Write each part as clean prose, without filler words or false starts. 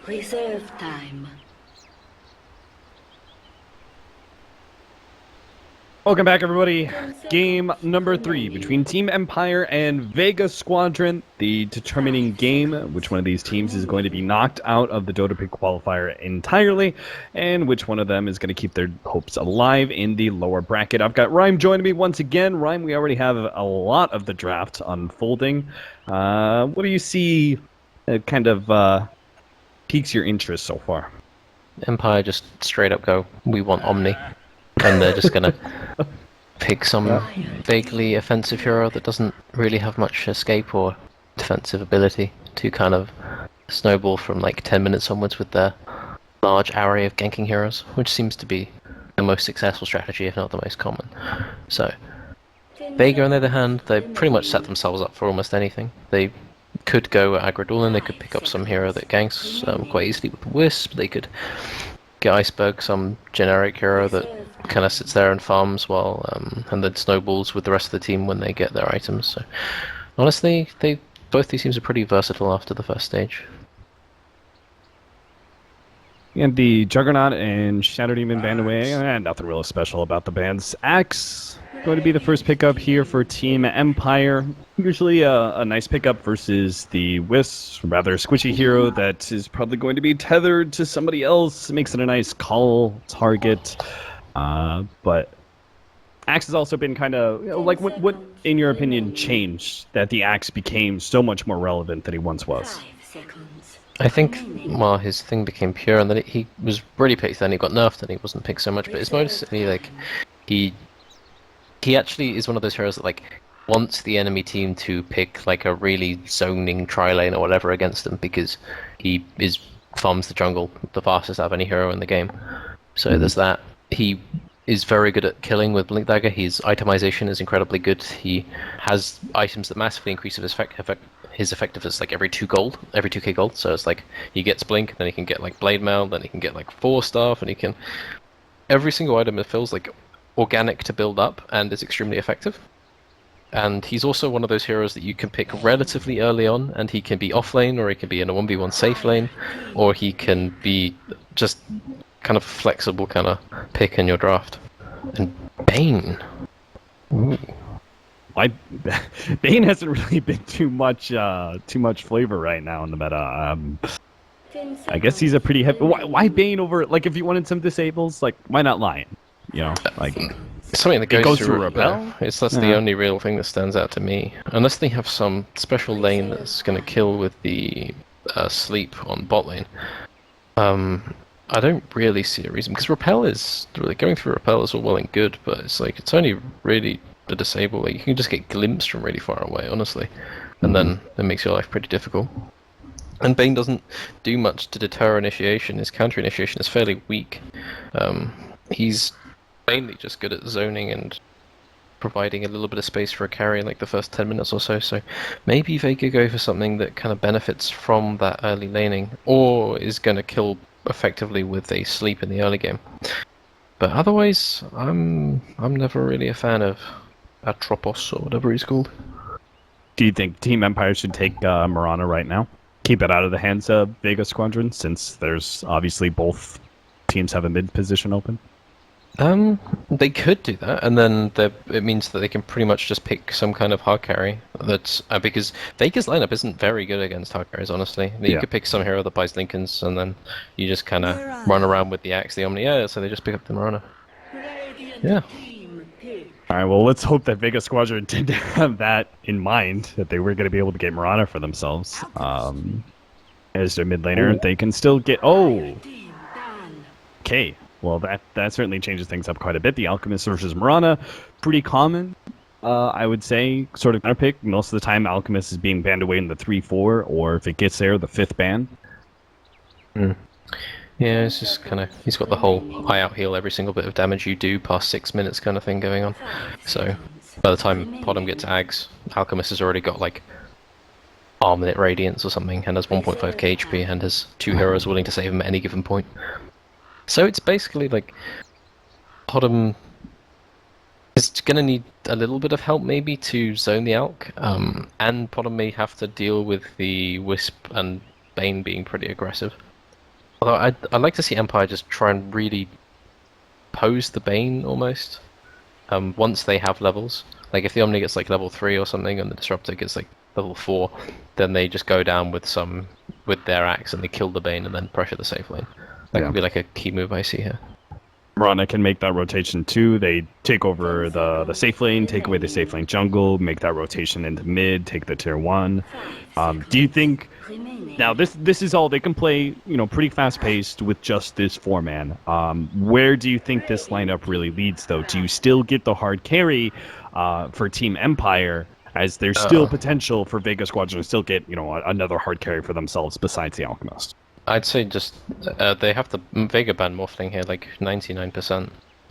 Reserve time. Welcome back, everybody. Game number 3 between Team Empire and Vega Squadron. The determining game, which one of these teams is going to be knocked out of the Dota Pick qualifier entirely, and which one of them is going to keep their hopes alive in the lower bracket. I've got Rhyme joining me once again. Rhyme, we already have a lot of the draft unfolding. What do you see kind of piques your interest so far? Empire just straight up go, we want Omni. And they're just gonna pick some vaguely offensive hero that doesn't really have much escape or defensive ability to kind of snowball from like 10 minutes onwards with their large array of ganking heroes, which seems to be the most successful strategy, if not the most common. So, Vega, on the other hand, they pretty much set themselves up for almost anything. They could go aggro dueling, they could pick up some hero that ganks quite easily with Wisp, they could get Iceberg, some generic hero that kind of sits there and farms while and then snowballs with the rest of the team when they get their items. So honestly, both these teams are pretty versatile after the first stage. And the Juggernaut and Shadow Demon banned away. Nothing real special about the bans. Axe going to be the first pickup here for Team Empire. Usually a nice pickup versus the Wisp, rather squishy hero that is probably going to be tethered to somebody else. It makes it a nice call target. But Axe has also been kind of, like, what, in your opinion, changed that the Axe became so much more relevant than he once was? 5 seconds. I think, well, his thing became pure and then he was really picked, then he got nerfed and he wasn't picked so much, but it's mostly like, he actually is one of those heroes that, like, wants the enemy team to pick, like, a really zoning tri-lane or whatever against them because he farms the jungle the fastest out of any hero in the game. So there's that. He is very good at killing with Blink Dagger. His itemization is incredibly good. He has items that massively increase his effectiveness like every 2k gold. So it's like he gets Blink, then he can get like Blade Mail, then he can get like 4 stuff, and he can every single item it feels like organic to build up and is extremely effective. And he's also one of those heroes that you can pick relatively early on, and he can be off lane, or he can be in a 1v1 safe lane, or he can be just kind of flexible kind of pick in your draft. And Bane. Ooh. Bane hasn't really been too much flavor right now in the meta. I guess he's a pretty heavy. Why Bane over? Like, if you wanted some disables, like, why not Lion? You know, like something that goes through Repel. That's the only real thing that stands out to me. Unless they have some special lane that's going to kill with the sleep on bot lane. I don't really see a reason, because Repel is really going through Repel is all well and good, but it's like it's only really the disable. Like, you can just get glimpsed from really far away, honestly, and then it makes your life pretty difficult. And Bane doesn't do much to deter initiation. His counter initiation is fairly weak. He's mainly just good at zoning and providing a little bit of space for a carry in like the first 10 minutes or so. So maybe Vega go for something that kind of benefits from that early laning, or is going to kill effectively with a sleep in the early game. But otherwise, I'm never really a fan of Atropos or whatever he's called. Do you think Team Empire should take Mirana right now? Keep it out of the hands of Vega Squadron, since there's obviously both teams have a mid position open? They could do that, and then it means that they can pretty much just pick some kind of hard carry. That's because Vega's lineup isn't very good against hard carries, honestly. You could pick some hero that buys Lincolns, and then you just kind of run around with the Axe, the Omni, so they just pick up the Mirana. Yeah. Alright, well, let's hope that Vega Squadron didn't have that in mind, that they were going to be able to get Mirana for themselves. As their mid laner, they can still get... Oh! Okay. Well, that certainly changes things up quite a bit. The Alchemist versus Mirana, pretty common, I would say, sort of counter pick. Most of the time, Alchemist is being banned away in the 3-4, or if it gets there, the 5th ban. Yeah, it's just kind of, he's got the whole I out heal every single bit of damage you do past 6 minutes kind of thing going on. So by the time Potom gets Ags, Alchemist has already got like Armlet Radiance or something, and has 1.5k HP, and has 2 heroes willing to save him at any given point. So it's basically like Potom is going to need a little bit of help maybe to zone the Alch, and Potom may have to deal with the Wisp and Bane being pretty aggressive. Although I'd like to see Empire just try and really pose the Bane almost. Once they have levels, like if the Omni gets like level 3 or something, and the Disruptor gets like level 4, then they just go down with their axe and they kill the Bane and then pressure the safe lane. That could be like a key move I see here. Rana can make that rotation too. They take over the safe lane, take away the safe lane jungle, make that rotation into mid, take the tier 1. Do you think now this is all they can play, pretty fast paced with just this 4-man. Where do you think this lineup really leads though? Do you still get the hard carry for Team Empire, as there's still potential for Vega Squadron to still get, another hard carry for themselves besides the Alchemist? I'd say just they have the Vega ban Morphling here like 99%.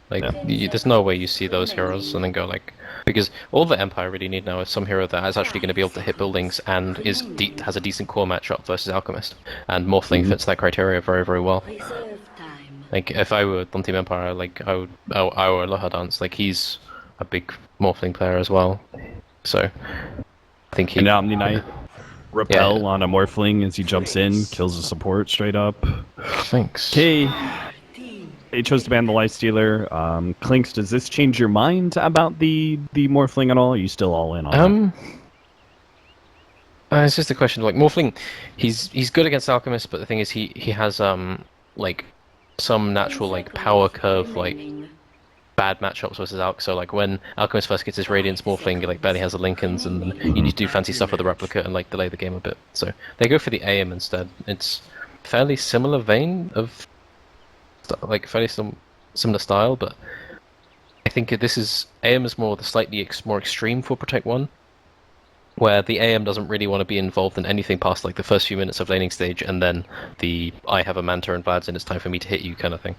Like there's no way you see those heroes and then go like, because all the Empire really need now is some hero that is actually going to be able to hit buildings and has a decent core matchup versus Alchemist, and Morphling fits that criteria very, very well. Like if I were on Team Empire, like I would Aloha Dance. Like he's a big Morphling player as well, so I think he. And Omni Knight. Repel on a Morphling as he jumps in, kills the support straight up. Thanks. Okay. They chose to ban the Lifestealer. Clinks, does this change your mind about the Morphling at all? Are you still all in on that? It's just a question. Like Morphling, he's good against Alchemist, but the thing is, he has like some natural like power curve like bad matchups versus Alch. So like when Alchemist first gets his Radiance, Morphling like barely has the Lincolns, and then you need to do fancy stuff with the Replica and like delay the game a bit. So they go for the AM instead. It's fairly similar vein of like fairly similar style, but I think this is AM is more the slightly more extreme for Protect 1, where the AM doesn't really want to be involved in anything past like the first few minutes of laning stage, and then the I have a Manta and Vlad's and it's time for me to hit you kind of thing.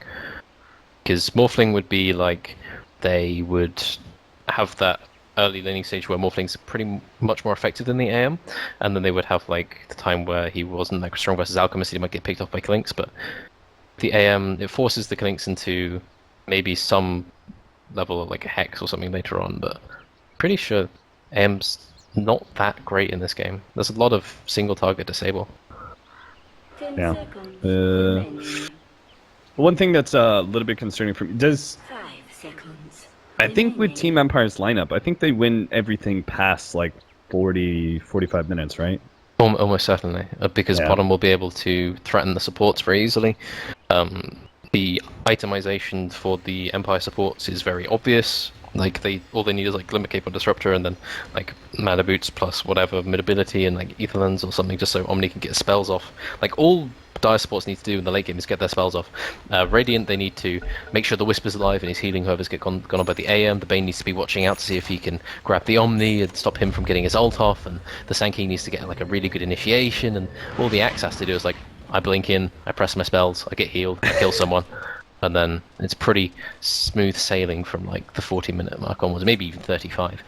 Because Morphling would be like, they would have that early laning stage where Morphling's pretty much more effective than the AM, and then they would have like the time where he wasn't like strong versus Alchemist, he might get picked off by Clinks, but the AM, it forces the Clinks into maybe some level of like a Hex or something later on, but pretty sure AM's not that great in this game. There's a lot of single target disable. Yeah. One thing that's a little bit concerning for me, I think with Team Empire's lineup, I think they win everything past like 45 minutes, right? Almost certainly, because bottom will be able to threaten the supports very easily. The itemization for the Empire supports is very obvious. Like all they need is like Glimmer Cape or Disruptor, and then like Mana Boots plus whatever mid ability and like Ether Lens or something, just so Omni can get spells off. Like all Dire supports need to do in the late game is get their spells off. Radiant, they need to make sure the Wisper's alive and he's healing whoever's gone on by the AM. The Bane needs to be watching out to see if he can grab the Omni and stop him from getting his ult off, and the Sand King needs to get like a really good initiation, and all the Axe has to do is like, I blink in, I press my spells, I get healed, I kill someone, and then it's pretty smooth sailing from like the 40-minute mark onwards, maybe even 35.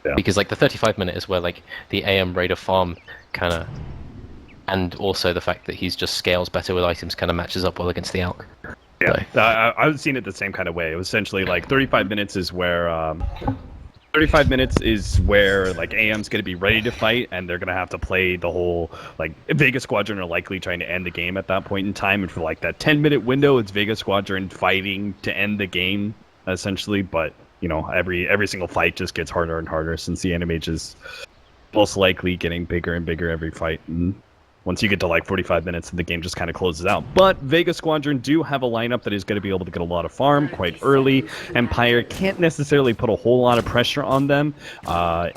Yeah. Because like the 35-minute is where like the AM Raider farm kind of, and also the fact that he's just scales better with items kind of matches up well against the Alch. Yeah, so. I was seeing it the same kind of way. It was essentially like 35 minutes is where like AM's going to be ready to fight, and they're going to have to play the whole, like Vega Squadron are likely trying to end the game at that point in time, and for like that 10-minute window, it's Vega Squadron fighting to end the game essentially. But every single fight just gets harder and harder since the Anti-Mage is most likely getting bigger and bigger every fight. And once you get to like 45 minutes, the game just kind of closes out. But Vega Squadron do have a lineup that is going to be able to get a lot of farm quite early. Empire can't necessarily put a whole lot of pressure on them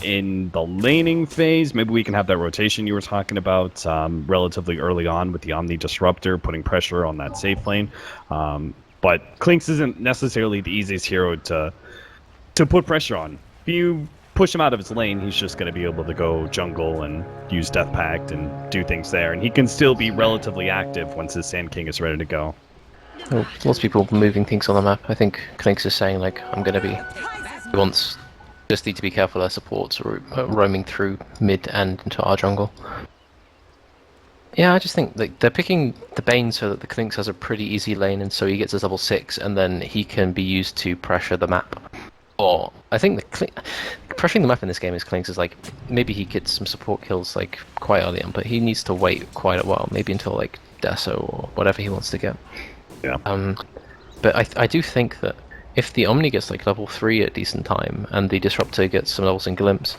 in the laning phase. Maybe we can have that rotation you were talking about relatively early on with the Omni Disruptor, putting pressure on that safe lane. But Clinks isn't necessarily the easiest hero to put pressure on. If you push him out of his lane, he's just going to be able to go jungle and use Death Pact and do things there, and he can still be relatively active once his Sand King is ready to go. Well, lots of people moving things on the map. I think Clinks is saying like, I'm going to be, he wants, just need to be careful their supports roaming through mid and into our jungle. Yeah, I just think like they're picking the Bane so that the Clinks has a pretty easy lane, and so he gets his level 6, and then he can be used to pressure the map. Or I think pressuring the map in this game is Clinks is like, maybe he gets some support kills like quite early on, but he needs to wait quite a while, maybe until like Deso or whatever he wants to get. Yeah. But I do think that if the Omni gets like level 3 at a decent time, and the Disruptor gets some levels in Glimpse,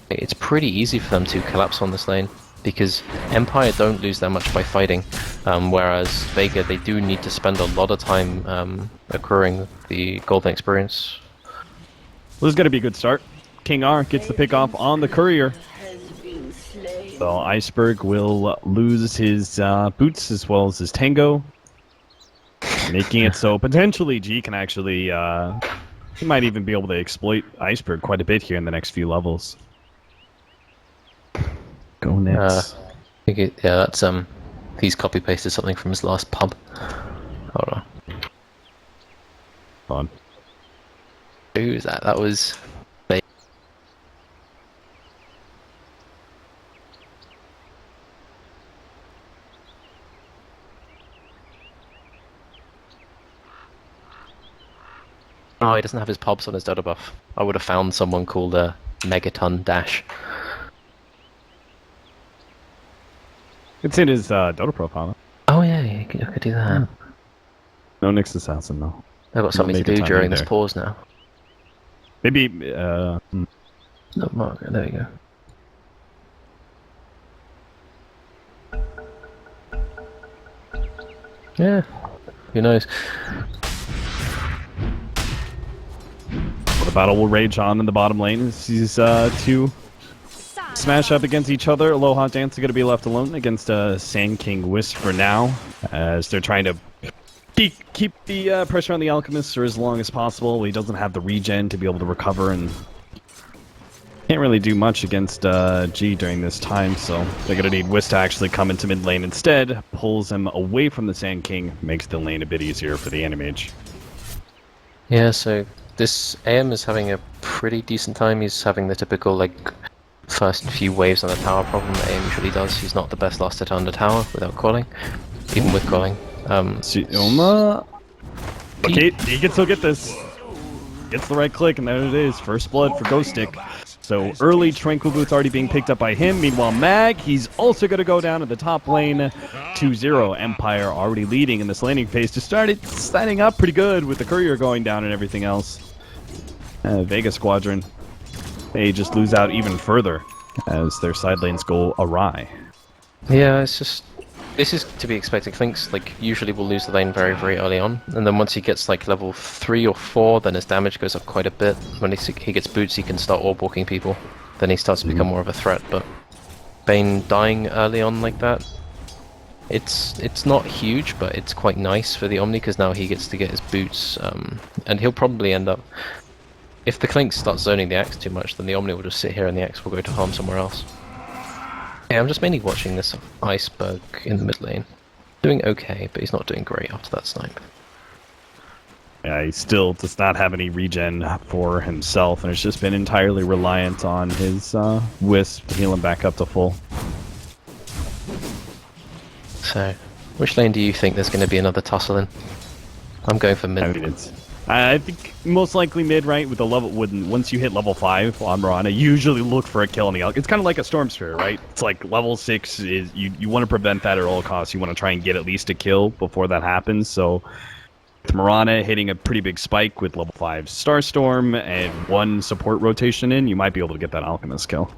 it's pretty easy for them to collapse on this lane, because Empire don't lose that much by fighting, whereas Vega, they do need to spend a lot of time accruing the golden experience. Well, this is going to be a good start. King R gets the pick off on the Courier. So Iceberg will lose his boots as well as his Tango, making it so potentially G can actually, he might even be able to exploit Iceberg quite a bit here in the next few levels. Go next. I think yeah, that's he's copy pasted something from his last pub. Hold on. Fun. Who's that? That was. Oh, he doesn't have his pubs on his Dota buff. I would have found someone called Megaton Dash. It's in his Dota profile. Oh yeah, you could do that. No Nyx Assassin though. I've got something to do during this pause now. Maybe. No, Mark. There you go. Yeah. Who knows? Well, the battle will rage on in the bottom lane as these two smash up against each other. Aloha Dance are going to be left alone against Sand King Wisp for now, as they're trying to keep the pressure on the Alchemist for as long as possible. He doesn't have the regen to be able to recover, and can't really do much against G during this time, so they're going to need Wisp to actually come into mid lane instead. Pulls him away from the Sand King, makes the lane a bit easier for the Anti-Mage. Yeah, so this AM is having a pretty decent time. He's having the typical, like, first few waves on the tower problem that AM usually does. He's not the best last hit on the tower without calling, even with calling. Sioma. Okay, he can still get this. Gets the right click, and there it is. First blood for Ghost Stick. So early Tranquil Boots already being picked up by him. Meanwhile, Mag, he's also going to go down to the top lane. 2-0. Empire already leading in this laning phase. Just started setting up pretty good with the Courier going down and everything else. Vega Squadron, they just lose out even further as their side lanes go awry. Yeah, it's just... This is to be expected. Clinks, like, usually will lose the lane very, very early on, and then once he gets, like, level 3 or 4, then his damage goes up quite a bit. When he gets boots, he can start orb walking people. Then he starts to become more of a threat, but Bane dying early on like that, it's not huge, but it's quite nice for the Omni, because now he gets to get his boots, and he'll probably end up... If the Clinks start zoning the axe too much, then the Omni will just sit here and the axe will go to harm somewhere else. Yeah, I'm just mainly watching this Iceberg in the mid lane. Doing okay, but he's not doing great after that snipe. Yeah, he still does not have any regen for himself, and it's just been entirely reliant on his Wisp to heal him back up to full. So, which lane do you think there's going to be another tussle in? I'm going for mid. I mean, I think most likely mid, right? With the level, once you hit level 5 on Mirana, usually look for a kill on the It's kind of like a Storm Sphere, right? It's like level 6 is you want to prevent that at all costs. You want to try and get at least a kill before that happens. So with Mirana hitting a pretty big spike with level 5 Starstorm and one support rotation in, you might be able to get that Alchemist kill.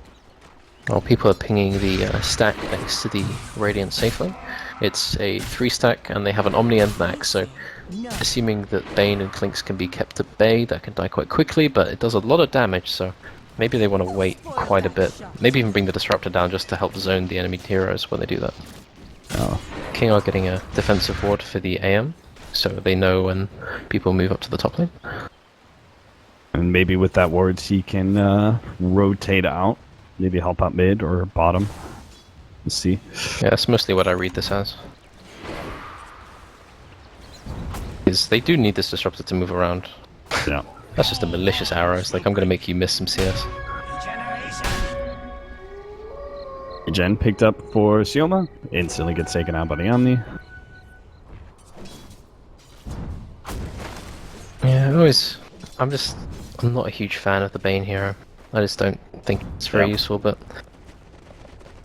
Well, people are pinging the stack next to the Radiant safely. It's a 3 stack, and they have an Omni and an Axe, so assuming that Bane and Clinks can be kept at bay, that can die quite quickly, but it does a lot of damage, so maybe they want to wait quite a bit. Maybe even bring the Disruptor down just to help zone the enemy heroes when they do that. Oh. King are getting a defensive ward for the AM, so they know when people move up to the top lane. And maybe with that wards he can rotate out, maybe help out mid or bottom. Let's see. Yeah, that's mostly what I read this as. Is they do need this Disruptor to move around. Yeah. That's just a malicious arrow. It's like, I'm going to make you miss some CS. Gen picked up for Sioma. Instantly gets taken out by the Omni. Yeah, I'm not a huge fan of the Bane hero. I just don't think it's very useful, but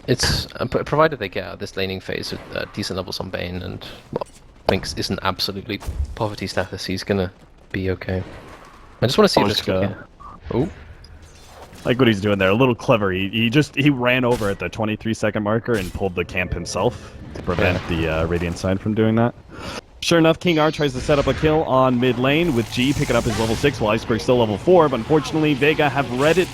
It's provided they get out of this laning phase with decent levels on Bane and Binks isn't absolutely poverty status, he's gonna be okay. I just want to see if this Oh. Like what he's doing there, a little clever. He ran over at the 23-second marker and pulled the camp himself to prevent the Radiant side from doing that. Sure enough, King R tries to set up a kill on mid lane with G picking up his level 6 while Iceberg's still level 4, but unfortunately Vega have read it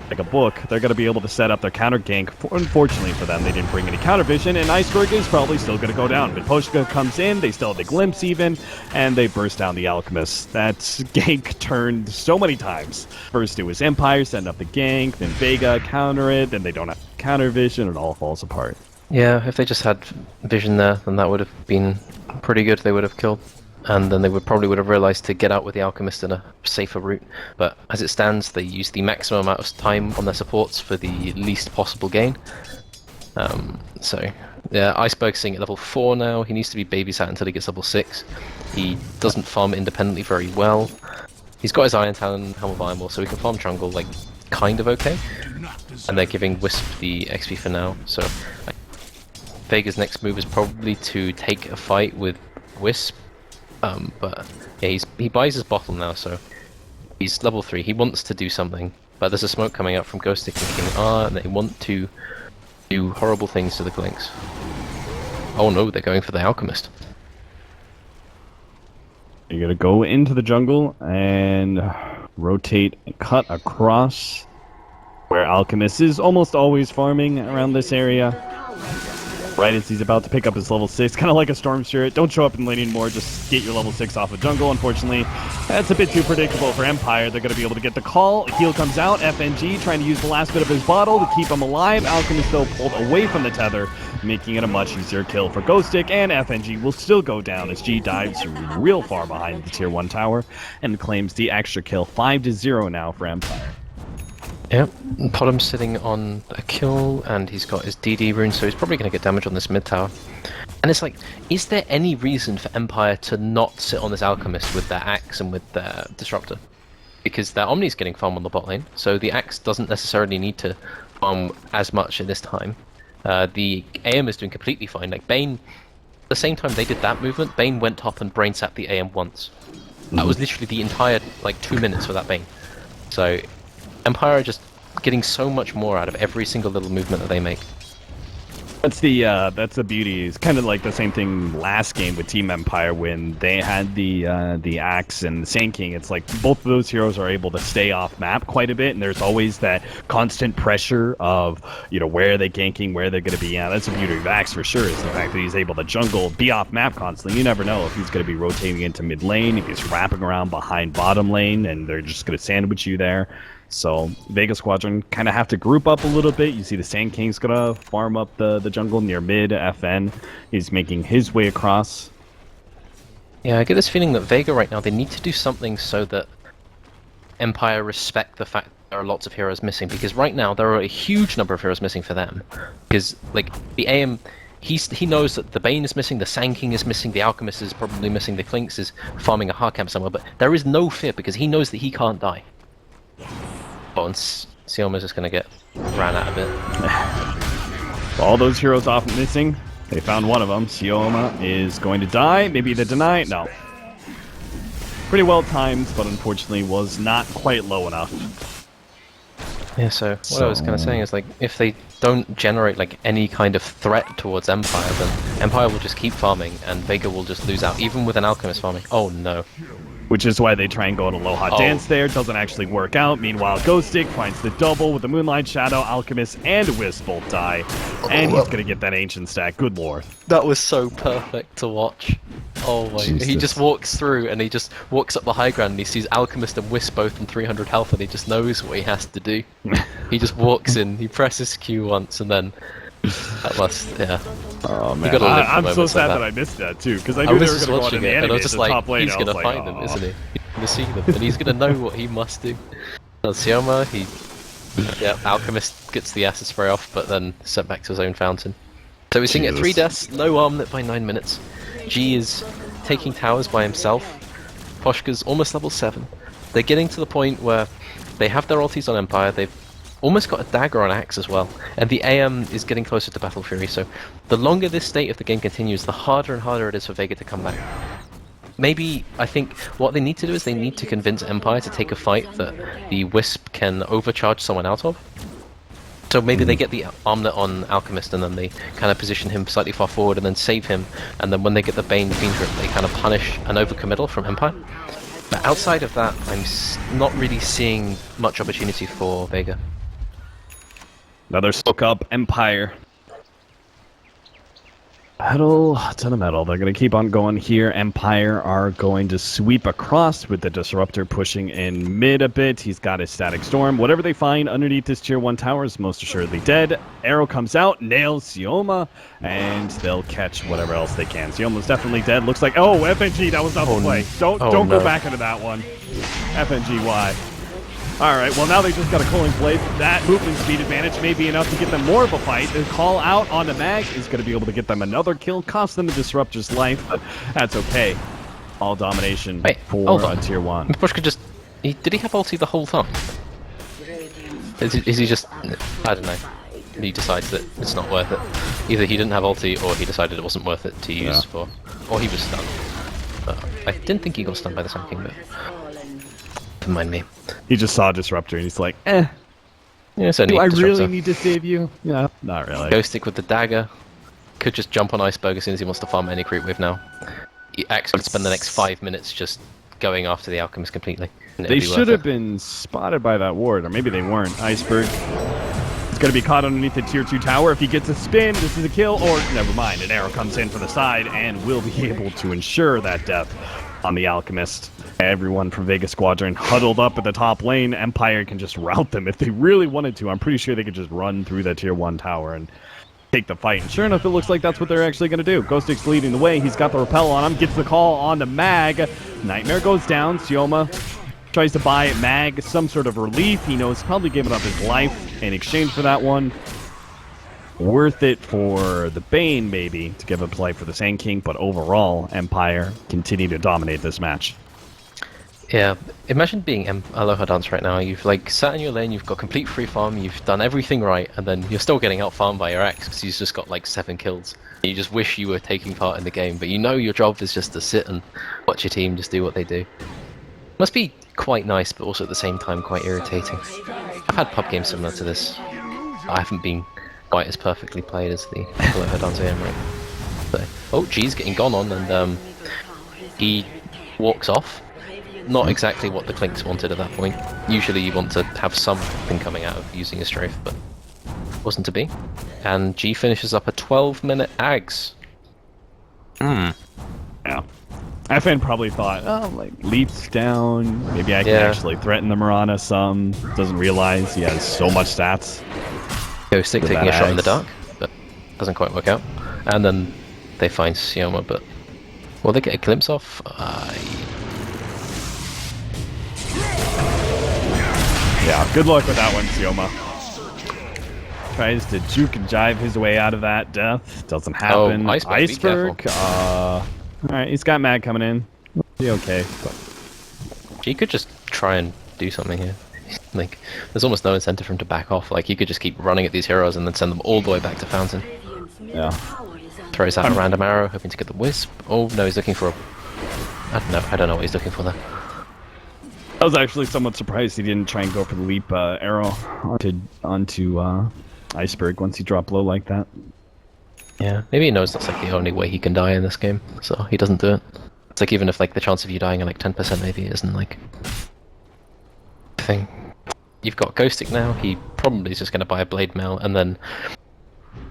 like a book. They're going to be able to set up their counter gank. Unfortunately for them, they didn't bring any counter vision, and Iceberg is probably still going to go down. Miposhka comes in, they still have the glimpse even, and they burst down the Alchemist. That gank turned so many times. First it was Empire setting up the gank, then Vega counter it, then they don't have counter vision, it all falls apart. Yeah, if they just had vision there, then that would have been pretty good. They would have killed. And then they probably would have realized to get out with the Alchemist in a safer route. But as it stands, they use the maximum amount of time on their supports for the least possible gain. So, yeah, Iceberg's sitting at level 4 now. He needs to be babysat until he gets level 6. He doesn't farm independently very well. He's got his Iron Talon, Helm of Ironwall, so he can farm jungle, like, kind of okay. And they're giving Wisp the XP for now, so... Vega's next move is probably to take a fight with Wisp. But yeah, he buys his bottle now, so he's level 3. He wants to do something, but there's a smoke coming out from Ghostic and King R, and they want to do horrible things to the Glinks. Oh no, they're going for the Alchemist. You're gonna go into the jungle and rotate and cut across where Alchemist is almost always farming around this area. Right as he's about to pick up his level 6, kind of like a Storm Spirit. Don't show up in lane anymore, just get your level 6 off of jungle. Unfortunately, that's a bit too predictable for Empire. They're going to be able to get the call. Heal comes out. FNG trying to use the last bit of his bottle to keep him alive. Alchemist though pulled away from the tether, making it a much easier kill for Ghostic, and FNG will still go down as G dives real far behind the tier 1 tower and claims the extra kill. 5-0 now for Empire. Yep, Podham's sitting on a kill, and he's got his DD rune, so he's probably going to get damage on this mid tower. And it's like, is there any reason for Empire to not sit on this Alchemist with their Axe and with their Disruptor? Because their Omni's getting farm on the bot lane, so the Axe doesn't necessarily need to farm as much in this time. The AM is doing completely fine. Like, Bane, at the same time they did that movement, Bane went top and brain sapped the AM once. That was literally the entire, like, 2 minutes for that Bane. So... Empire are just getting so much more out of every single little movement that they make. That's the beauty. It's kind of like the same thing last game with Team Empire when they had the Axe and the Sand King. It's like both of those heroes are able to stay off map quite a bit, and there's always that constant pressure of, you know, where are they ganking, where they're going to be at. That's the beauty of Axe for sure, is the fact that he's able to jungle, be off map constantly. You never know if he's going to be rotating into mid lane, if he's wrapping around behind bottom lane, and they're just going to sandwich you there. So Vega Squadron kind of have to group up a little bit. You see the Sand King's gonna farm up the jungle near mid FN. He's making his way across. Yeah, I get this feeling that Vega right now, they need to do something so that Empire respect the fact that there are lots of heroes missing, because right now there are a huge number of heroes missing for them. Because like the AM, he knows that the Bane is missing, the Sand King is missing, the Alchemist is probably missing, the Clinks is farming a hard camp somewhere, but there is no fear because he knows that he can't die. Oh, and Sioma's just gonna get ran out of it. All those heroes off missing. They found one of them. Sioma is going to die. Maybe they deny. No. Pretty well timed, but unfortunately was not quite low enough. Yeah, so what I was kind of saying is, like, if they don't generate like any kind of threat towards Empire, then Empire will just keep farming and Vega will just lose out, even with an Alchemist farming. Oh no. Which is why they try and go on a low hot dance there. Doesn't actually work out. Meanwhile, Ghostic finds the double with the Moonlight Shadow, Alchemist, and Wisp both die. And he's going to get that Ancient stack. Good lord. That was so perfect to watch. Oh my... Jesus. He just walks through and he just walks up the high ground and he sees Alchemist and Wisp both on 300 health and he just knows what he has to do. He just walks in, he presses Q once and then... That must, yeah. Oh man, I'm so sad that I missed that too, because I knew they were going to go on in the enemy at the top lane. He's going to find them, isn't he? He's going to see them, and he's going to know what he must do. Sioma, Alchemist gets the acid spray off, but then sent back to his own fountain. So we're seeing at 3 deaths, low arm lit by 9 minutes. G is taking towers by himself. Poshka's almost level 7. They're getting to the point where they have their ultis on Empire, they've almost got a dagger on Axe as well. And the AM is getting closer to Battle Fury, so the longer this state of the game continues, the harder and harder it is for Vega to come back. Maybe, I think, what they need to do is they need to convince Empire to take a fight that the Wisp can overcharge someone out of. So maybe they get the armlet on Alchemist and then they kind of position him slightly far forward and then save him, and then when they get the Bane Fiend Grip, they kind of punish an overcommittal from Empire. But outside of that, I'm not really seeing much opportunity for Vega. Another soak up Empire. Pedal to the metal. They're going to keep on going here. Empire are going to sweep across with the Disruptor pushing in mid a bit. He's got his Static Storm. Whatever they find underneath this tier 1 tower is most assuredly dead. Arrow comes out, nails Sioma, and they'll catch whatever else they can. Sioma's definitely dead. Looks like... Oh, FNG, that was not the play. Don't go back into that one. FNG, why? Alright, well now they just got a Culling Blade. That movement speed advantage may be enough to get them more of a fight. The call out on the mag is going to be able to get them another kill, cost them the Disruptor's life, but that's okay. All domination for tier 1. Pudge could just... did he have ulti the whole time? Is he just... I don't know. He decides that it's not worth it. Either he didn't have ulti, or he decided it wasn't worth it to use for... Or he was stunned. But I didn't think he got stunned by the Sun King, but... Mind me. He just saw Disruptor and he's like, eh. Yeah, so do I really need to save you? Yeah, not really. Go stick with the dagger. Could just jump on Iceberg as soon as he wants to farm any creep wave now. Axe could spend the next 5 minutes just going after the Alchemist completely. They should have been spotted by that ward, or maybe they weren't. Iceberg is going to be caught underneath the tier 2 tower. If he gets a spin, this is a kill, or never mind. An arrow comes in from the side and will be able to ensure that death on the Alchemist. Everyone from Vega Squadron huddled up at the top lane. Empire can just rout them if they really wanted to. I'm pretty sure they could just run through that tier 1 tower and take the fight. And sure enough, it looks like that's what they're actually going to do. Ghostix leading the way. He's got the repel on him. Gets the call on the mag. Nightmare goes down. Sioma tries to buy mag some sort of relief. He knows probably giving up his life in exchange for that one. Worth it for the Bane, maybe, to give up his life for the Sand King. But overall, Empire continue to dominate this match. Yeah, imagine being Aloha Dance right now. You've like sat in your lane, you've got complete free farm, you've done everything right, and then you're still getting out farmed by your ex because he's just got like 7 kills. You just wish you were taking part in the game, but you know your job is just to sit and watch your team just do what they do. Must be quite nice, but also at the same time quite irritating. I've had pub games similar to this. I haven't been quite as perfectly played as the Aloha Dance I am right now. So, oh, G's getting gone on, and he walks off. Not exactly what the Clinks wanted at that point. Usually you want to have something coming out of using a strafe, but wasn't to be. And G finishes up a 12-minute Ags. Yeah. FN probably thought, oh, like, leaps down, maybe I can actually threaten the Mirana some. Doesn't realize he has so much stats. Ghostic taking a shot in the dark, but doesn't quite work out. And then they find Sioma, but will they get a glimpse off? Yeah, good luck with that one, Sioma. Tries to juke and jive his way out of that death. Doesn't happen. Oh, Iceberg. Alright, he's got mag coming in. Be okay. But... He could just try and do something here. Like, there's almost no incentive for him to back off. Like, he could just keep running at these heroes and then send them all the way back to Fountain. Yeah. Throws out a random arrow, hoping to get the Wisp. Oh, no, he's looking for a... I don't know what he's looking for there. I was actually somewhat surprised he didn't try and go for the leap arrow onto Iceberg once he dropped low like that. Yeah, maybe he knows that's like the only way he can die in this game, so he doesn't do it. It's like even if like the chance of you dying at like 10% maybe isn't like thing. You've got Ghostic now. He probably is just going to buy a Blade Mail, and then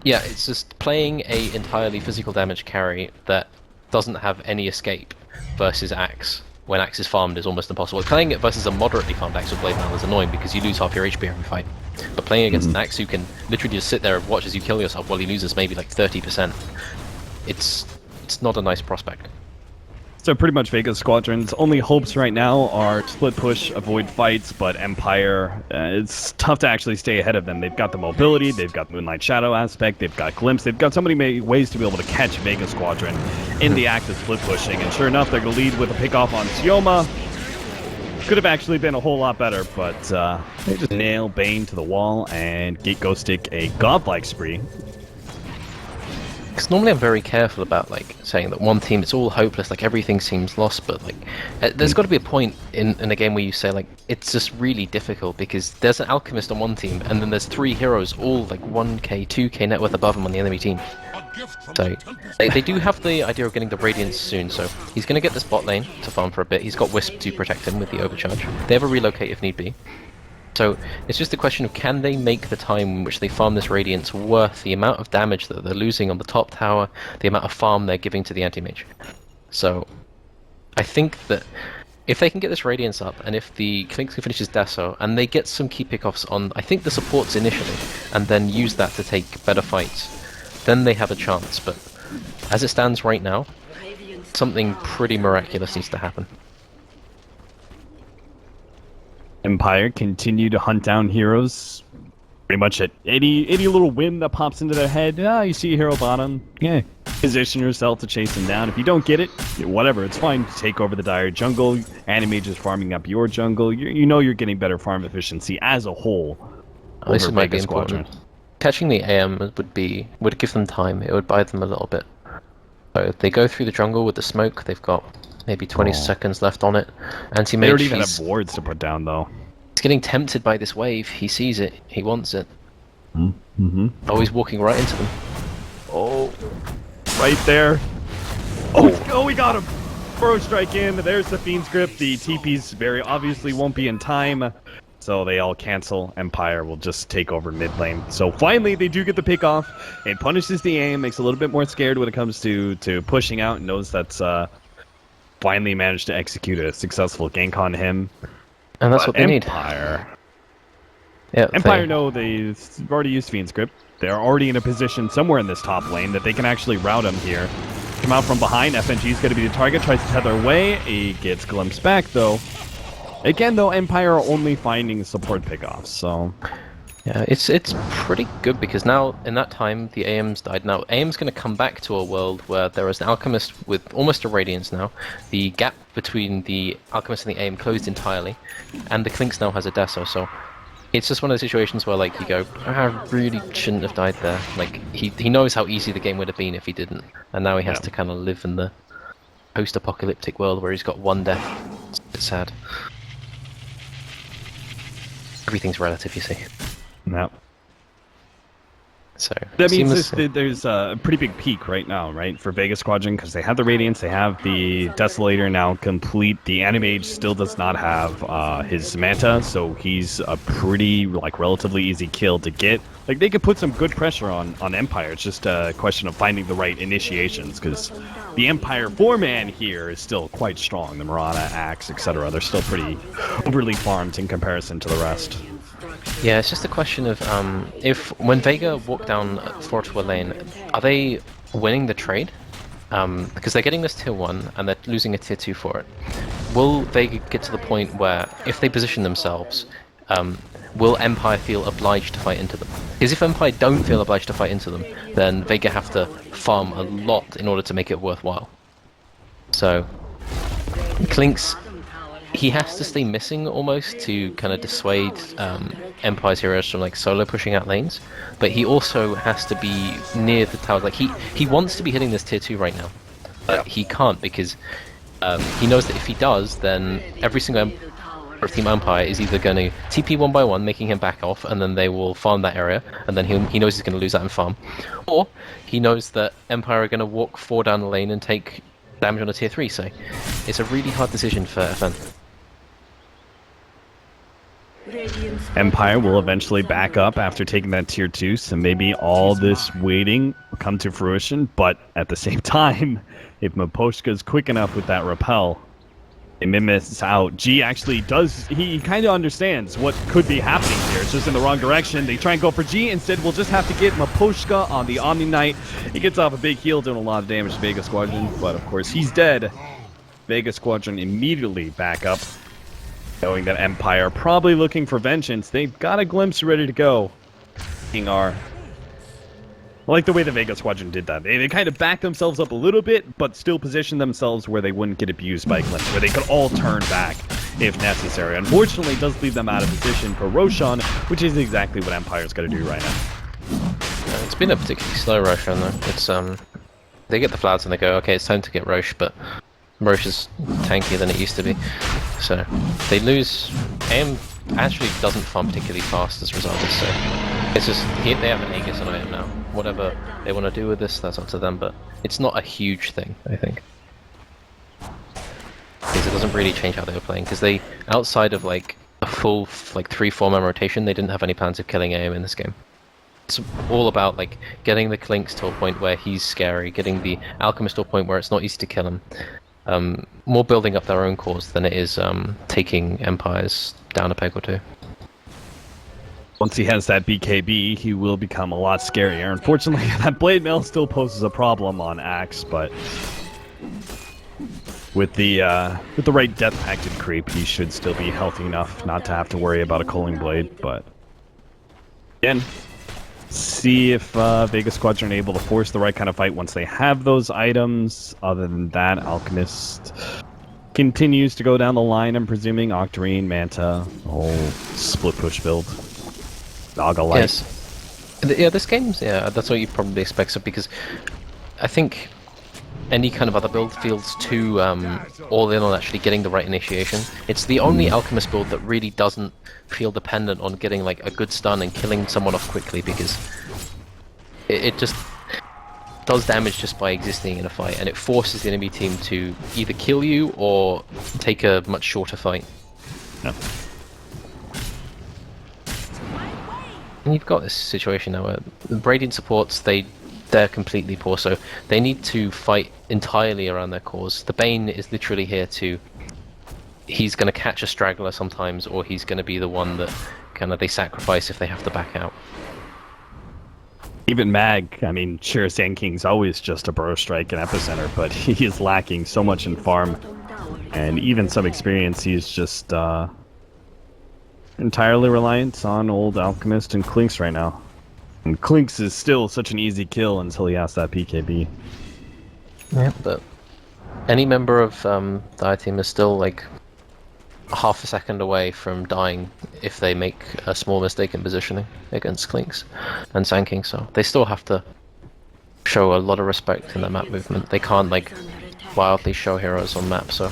yeah, it's just playing a entirely physical damage carry that doesn't have any escape versus Axe. When Axe is farmed is almost impossible. Playing it versus a moderately farmed Axe with Blade Mail is annoying because you lose half your HP every fight. But playing against an Axe who can literally just sit there and watch as you kill yourself while he loses maybe like 30%, it's not a nice prospect. So pretty much Vega Squadron's only hopes right now are split push, avoid fights, but Empire, it's tough to actually stay ahead of them. They've got the mobility, they've got the Moonlight Shadow aspect, they've got Glimpse, they've got so many ways to be able to catch Vega Squadron in the act of split pushing. And sure enough, they're going to lead with a pick off on Sioma. Could have actually been a whole lot better, but they just nail Bane to the wall and get Ghost Stick a godlike spree. Because normally I'm very careful about like saying that one team it's all hopeless, like everything seems lost, but like there's got to be a point in a game where you say like it's just really difficult because there's an Alchemist on one team and then there's 3 heroes all like 1k, 2k net worth above him on the enemy team. So they do have the idea of getting the Radiance soon, so he's going to get this bot lane to farm for a bit. He's got Wisp to protect him with the overcharge. They have a relocate if need be. So it's just a question of can they make the time in which they farm this Radiance worth the amount of damage that they're losing on the top tower, the amount of farm they're giving to the Anti-Mage. So I think that if they can get this Radiance up, and if the Clinkz can finish his Deso, and they get some key pickoffs on, I think the supports initially, and then use that to take better fights, then they have a chance. But as it stands right now, something pretty miraculous needs to happen. Empire continue to hunt down heroes. Pretty much at any little whim that pops into their head. You see a hero bottom. Yeah, position yourself to chase him down. If you don't get it, whatever, it's fine. Take over the dire jungle. Anti-Mage is farming up your jungle. You know you're getting better farm efficiency as a whole. This might be Squadron. important. Catching the AM would give them time. It would buy them a little bit. So if they go through the jungle with the smoke, they've got maybe 20 seconds left on it. Anti-Mage, they don't even have wards to put down, though. He's getting tempted by this wave. He sees it. He wants it. Mm-hmm. Oh, he's walking right into them. Oh, right there. Oh, we got him. Burrow strike in. There's the Fiend's grip. The TPs very obviously won't be in time. So they all cancel. Empire will just take over mid lane. So finally, they do get the pick off. It punishes the aim. Makes a little bit more scared when it comes to pushing out. And knows that's finally managed to execute a successful gank on him. And that's what they need. Yeah, Empire know they've already used Fiend's grip. They're already in a position somewhere in this top lane that they can actually rout him here. Come out from behind. FNG's going to be the target. Tries to tether away. He gets glimpsed back, though. Again, though, Empire are only finding support pickoffs, so... Yeah, it's pretty good because now, in that time, the AM's died. Now, AM's going to come back to a world where there is an Alchemist with almost a Radiance now. The gap between the Alchemist and the AM closed entirely. And the Clinkz now has a Deso, so... It's just one of those situations where, like, you go, I really shouldn't have died there. Like, he knows how easy the game would have been if he didn't. And now he has to kind of live in the post-apocalyptic world where he's got one death. It's a bit sad. Everything's relative, you see. No. So that means there's a pretty big peak right now, right, for Vega Squadron, because they have the Radiance, they have the Desolator now complete. The Anti-Mage still does not have his Manta, so he's a pretty, like, relatively easy kill to get. Like, they could put some good pressure on Empire. It's just a question of finding the right initiations, because the Empire 4-man here is still quite strong. The Murata, Axe, etc. They're still pretty overly farmed in comparison to the rest. Yeah, it's just a question of when Vega walk down to a lane, are they winning the trade? Because they're getting this tier 1 and they're losing a tier 2 for it. Will Vega get to the point where, if they position themselves, will Empire feel obliged to fight into them? Because if Empire don't feel obliged to fight into them, then Vega have to farm a lot in order to make it worthwhile. So, Clinkz, he has to stay missing almost to kind of dissuade Empire's heroes from like solo pushing out lanes, but he also has to be near the tower. Like he wants to be hitting this tier 2 right now, but he can't because he knows that if he does, then every single Team Empire is either going to TP one by one, making him back off, and then they will farm that area, and then he knows he's going to lose that and farm, or he knows that Empire are going to walk 4 down the lane and take damage on a tier 3. So it's a really hard decision for FN. Empire will eventually back up after taking that tier 2, so maybe all this waiting will come to fruition, but at the same time, if Miposhka's quick enough with that repel, they may miss out. G actually does, he kind of understands what could be happening here. It's just in the wrong direction. They try and go for G. Instead, we'll just have to get Miposhka on the Omni Knight. He gets off a big heal, doing a lot of damage to Vega Squadron, but of course he's dead. Vega Squadron immediately back up, knowing that Empire probably looking for vengeance. They've got a glimpse ready to go. King R. I like the way the Vega Squadron did that. They kind of backed themselves up a little bit, but still positioned themselves where they wouldn't get abused by glimpse, where they could all turn back if necessary. Unfortunately, it does leave them out of position for Roshan, which is exactly what Empire's going to do right now. It's been a particularly slow Roshan though. It's they get the flowers and they go, okay, it's time to get Rosh, but Rosh is tankier than it used to be. So they lose. AM actually doesn't farm particularly fast as a result of this, so it's just they have an Aegis on AM now. Whatever they want to do with this, that's up to them, but it's not a huge thing, I think. Because it doesn't really change how they were playing, because they, outside of like a full like 3-4 man rotation, they didn't have any plans of killing AM in this game. It's all about like getting the Clinks to a point where he's scary, getting the Alchemist to a point where it's not easy to kill him. More building up their own cause than it is taking Empires down a peg or two. Once he has that BKB, he will become a lot scarier. Unfortunately, that Blade Mail still poses a problem on Axe, but with the right Death Pacted creep, he should still be healthy enough not to have to worry about a Culling Blade. But again, see if Vega Squadron are able to force the right kind of fight once they have those items. Other than that, Alchemist continues to go down the line. I'm presuming Octarine, Manta, the whole split push build. Naga Light. Yes. Yeah, this game's, that's what you probably expect, so because I think any kind of other build feels too all in on actually getting the right initiation. It's the only Alchemist build that really doesn't feel dependent on getting like a good stun and killing someone off quickly, because it just does damage just by existing in a fight, and it forces the enemy team to either kill you or take a much shorter fight. No. And you've got this situation now where the Radiant supports, they're completely poor, so they need to fight entirely around their cause. The Bane is literally here to... He's going to catch a straggler sometimes, or he's going to be the one that kind of they sacrifice if they have to back out. Even Mag, I mean, sure, Sand King's always just a Burrow Strike and Epicenter, but he is lacking so much in farm, and even some experience. He's just entirely reliant on old Alchemist and Clinks right now. And Clinks is still such an easy kill until he has that PKB. Yeah, but any member of the I team is still like half a second away from dying if they make a small mistake in positioning against Clinks and Sand King, so they still have to show a lot of respect in their map movement. They can't like wildly show heroes on map, so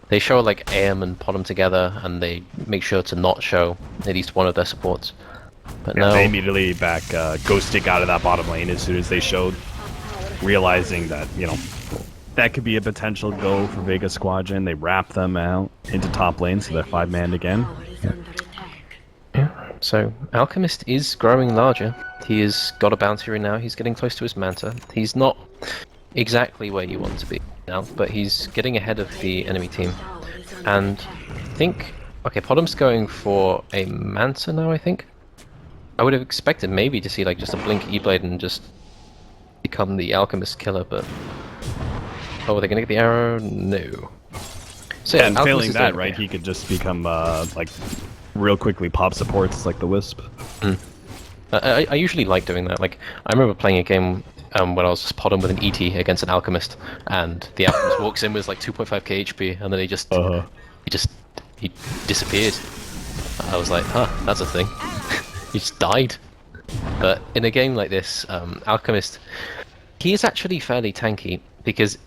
they show like AM and Podem together, and they make sure to not show at least one of their supports. But yeah, now they immediately back Ghostic out of that bottom lane as soon as they showed, realizing that, you know, that could be a potential go for Vega Squadron. They wrap them out into top lane, so they're 5-manned again. Yeah. So Alchemist is growing larger. He has got a bounty right now. He's getting close to his Manta. He's not exactly where you want to be now, but he's getting ahead of the enemy team. And I think, okay, Podem's going for a Manta now, I think. I would have expected maybe to see like just a blink E-Blade and just become the Alchemist killer, but... Oh, are they gonna get the arrow? No. So yeah, and failing that, right, he could just become, like, real quickly pop supports like the Wisp. Mm. I usually like doing that. Like, I remember playing a game when I was just Podem with an ET against an Alchemist, and the Alchemist walks in with like 2.5k HP, and then he disappeared. I was like, huh, that's a thing. He just died. But in a game like this, Alchemist, he is actually fairly tanky, because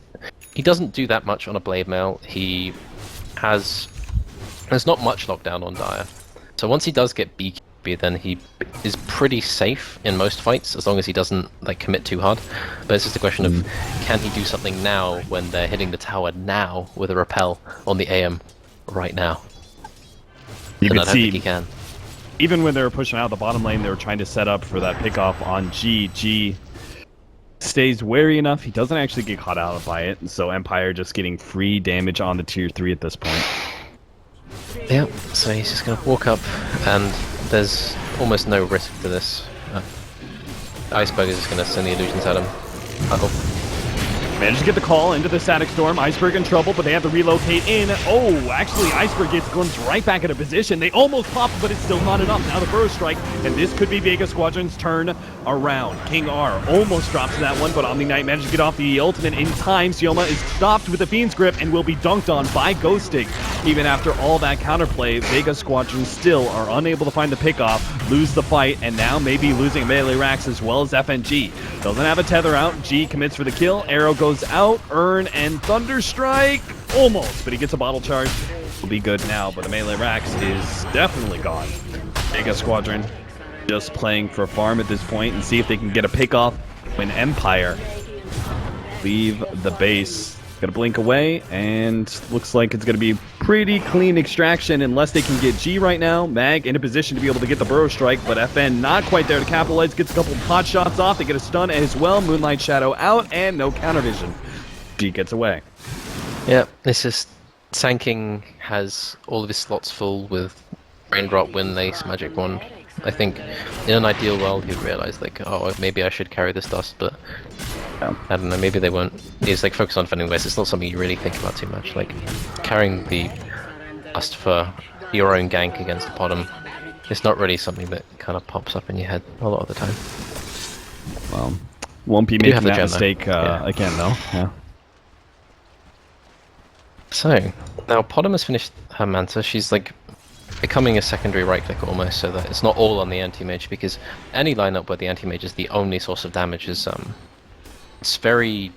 he doesn't do that much on a Blade Mail. There's not much lockdown on Dire. So once he does get BKB, then he is pretty safe in most fights, as long as he doesn't like commit too hard. But it's just a question of, can he do something now when they're hitting the tower now with a repel on the AM right now? You and can I don't see, think he can. Even when they were pushing out the bottom lane, they were trying to set up for that pickoff on G. G stays wary enough, he doesn't actually get caught out by it, and so Empire just getting free damage on the tier 3 at this point. Yeah, so he's just going to walk up, and there's almost no risk to this. Iceberg is just going to send the illusions at him. Managed to get the call into the Static Storm. Iceberg in trouble, but they have to relocate in. Oh, actually, Iceberg gets glimpsed right back into position. They almost pop, but it's still not enough. Now the Burrow Strike, and this could be Vega Squadron's turn around. King R almost drops that one, but Omni Knight managed to get off the ultimate in time. Sioma is stopped with the Fiend's Grip and will be dunked on by Ghostig. Even after all that counterplay, Vega Squadron still are unable to find the pickoff, lose the fight, and now maybe losing melee racks as well as FNG. Doesn't have a tether out. G commits for the kill. Arrow goes out. Earn and Thunderstrike. Almost, but he gets a bottle charge. Will be good now, but the melee racks is definitely gone. Vega Squadron just playing for farm at this point and see if they can get a pickoff when Empire leave the base. Gonna blink away, and looks like it's gonna be pretty clean extraction unless they can get G right now. Mag in a position to be able to get the Burrow Strike, but FN not quite there to capitalize. Gets a couple pot shots off. They get a stun as well. Moonlight Shadow out, and no counter vision. G gets away. Yeah, it's just Sanking has all of his slots full with Raindrop, Wind Lace, Magic Wand. I think in an ideal world he'd realize like, oh, maybe I should carry this dust, but I don't know, maybe they won't. He's like focused on defending this. It's not something you really think about too much. Like carrying the dust for your own gank against the bottom, it's not really something that kind of pops up in your head a lot of the time. Well, won't be making that mistake again though. Yeah. So now Potom has finished her Manta. She's like becoming a secondary right click almost, so that it's not all on the Anti-Mage, because any lineup where the Anti-Mage is the only source of damage is it's very,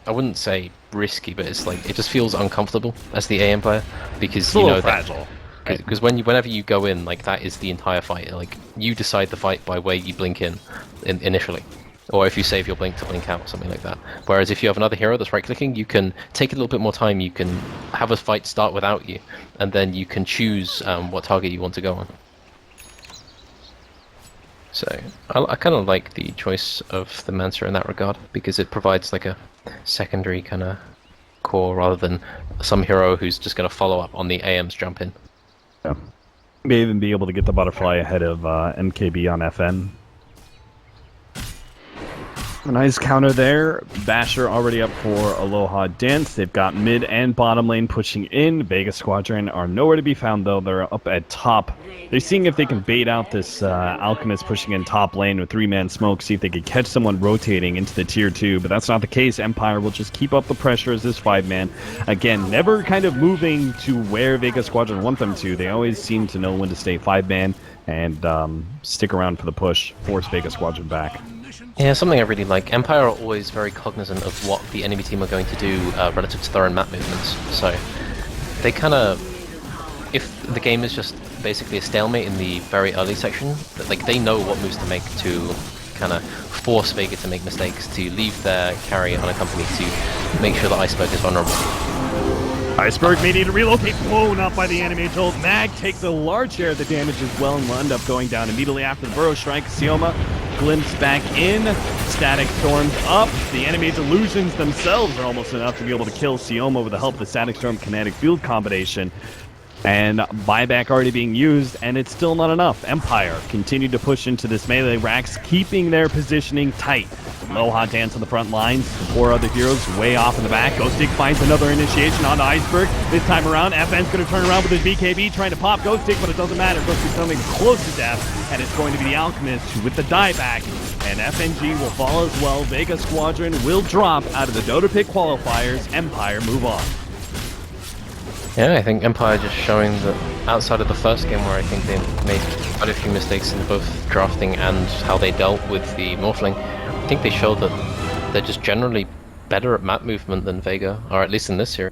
I wouldn't say risky, but it's like it just feels uncomfortable as the AM player, because you know fragile. Because whenever you go in, like that is the entire fight. Like you decide the fight by where you blink in initially, or if you save your blink to blink out, something like that. Whereas if you have another hero that's right clicking, you can take a little bit more time. You can have a fight start without you, and then you can choose what target you want to go on. So I kind of like the choice of the Manta in that regard, because it provides like a secondary kind of core rather than some hero who's just going to follow up on the AM's jump in. Yeah. May even be able to get the butterfly ahead of MKB on FN. A nice counter there. Basher already up for Aloha Dance. They've got mid and bottom lane pushing in. Vega Squadron are nowhere to be found, though. They're up at top. They're seeing if they can bait out this Alchemist pushing in top lane with 3-man smoke, see if they could catch someone rotating into the tier 2, but that's not the case. Empire will just keep up the pressure as this 5-man. Again, never kind of moving to where Vega Squadron want them to. They always seem to know when to stay 5-man and stick around for the push, force Vega Squadron back. Yeah, something I really like. Empire are always very cognizant of what the enemy team are going to do relative to their own map movements. So they kind of, if the game is just basically a stalemate in the very early section, like they know what moves to make to kind of force Vega to make mistakes, to leave their carry unaccompanied, to make sure that Iceberg is vulnerable. Iceberg may need to relocate, blown up by the Anti-Mage ult. Mag takes a large share of the damage as well and will end up going down immediately after the Burrow Strike. Sioma glimpse back in. Static Storms up. The Anti-Mage illusions themselves are almost enough to be able to kill Sioma with the help of the Static Storm Kinetic Field combination. And buyback already being used, and it's still not enough. Empire continue to push into this melee racks, keeping their positioning tight. Aloha Dance on the front lines. The 4 other heroes way off in the back. Ghostig finds another initiation onto Iceberg. This time around, FN's going to turn around with his BKB, trying to pop Ghostig, but it doesn't matter. Ghostig's coming close to death, and it's going to be the Alchemist with the dieback. And FNG will fall as well. Vega Squadron will drop out of the Dota pick qualifiers. Empire move on. Yeah, I think Empire just showing that outside of the first game where I think they made quite a few mistakes in both drafting and how they dealt with the Morphling, I think they showed that they're just generally better at map movement than Vega, or at least in this series.